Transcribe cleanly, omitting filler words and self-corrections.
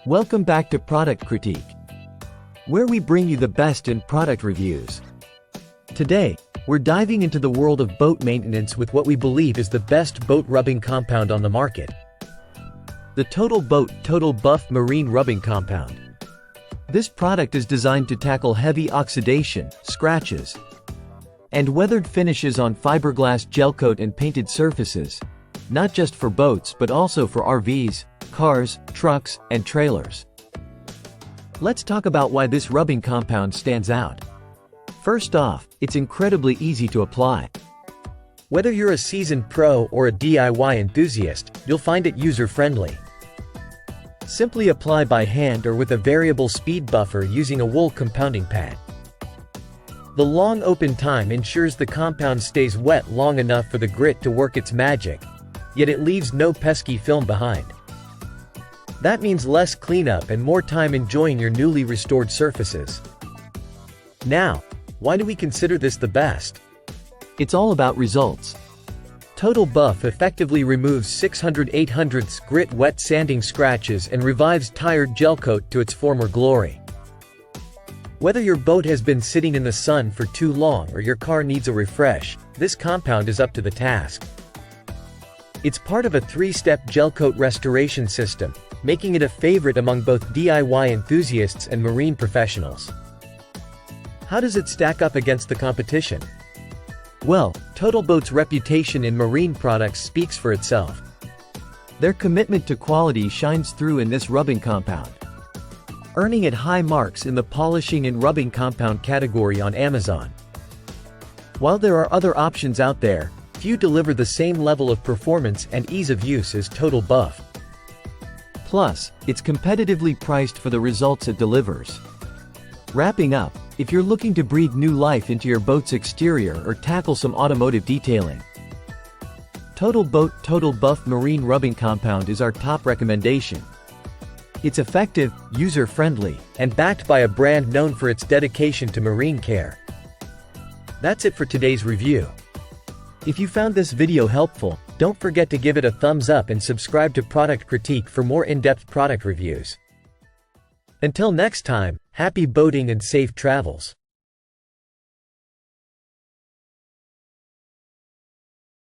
Welcome back to Product Critique, where we bring you the best in product reviews. Today, we're diving into the world of boat maintenance with what we believe is the best boat rubbing compound on the market. The TotalBoat TotalBuff Marine Rubbing Compound. This product is designed to tackle heavy oxidation, scratches, and weathered finishes on fiberglass gel coat and painted surfaces, not just for boats but also for RVs, cars, trucks, and trailers. Let's talk about why this rubbing compound stands out. First off, it's incredibly easy to apply. Whether you're a seasoned pro or a DIY enthusiast, you'll find it user-friendly. Simply apply by hand or with a variable speed buffer using a wool compounding pad. The long open time ensures the compound stays wet long enough for the grit to work its magic, yet it leaves no pesky film behind. That means less cleanup and more time enjoying your newly restored surfaces. Now, why do we consider this the best? It's all about results. TotalBuff effectively removes 600/800ths grit wet sanding scratches and revives tired gel coat to its former glory. Whether your boat has been sitting in the sun for too long or your car needs a refresh, this compound is up to the task. It's part of a 3-step gel coat restoration system, making it a favorite among both DIY enthusiasts and marine professionals. How does it stack up against the competition? Well, TotalBoat's reputation in marine products speaks for itself. Their commitment to quality shines through in this rubbing compound, earning it high marks in the polishing and rubbing compound category on Amazon. While there are other options out there, few deliver the same level of performance and ease of use as TotalBuff. Plus, it's competitively priced for the results it delivers. Wrapping up, if you're looking to breathe new life into your boat's exterior or tackle some automotive detailing, TotalBoat TotalBuff Marine Rubbing Compound is our top recommendation. It's effective, user-friendly, and backed by a brand known for its dedication to marine care. That's it for today's review. If you found this video helpful, don't forget to give it a thumbs up and subscribe to Product Critique for more in-depth product reviews. Until next time, happy boating and safe travels.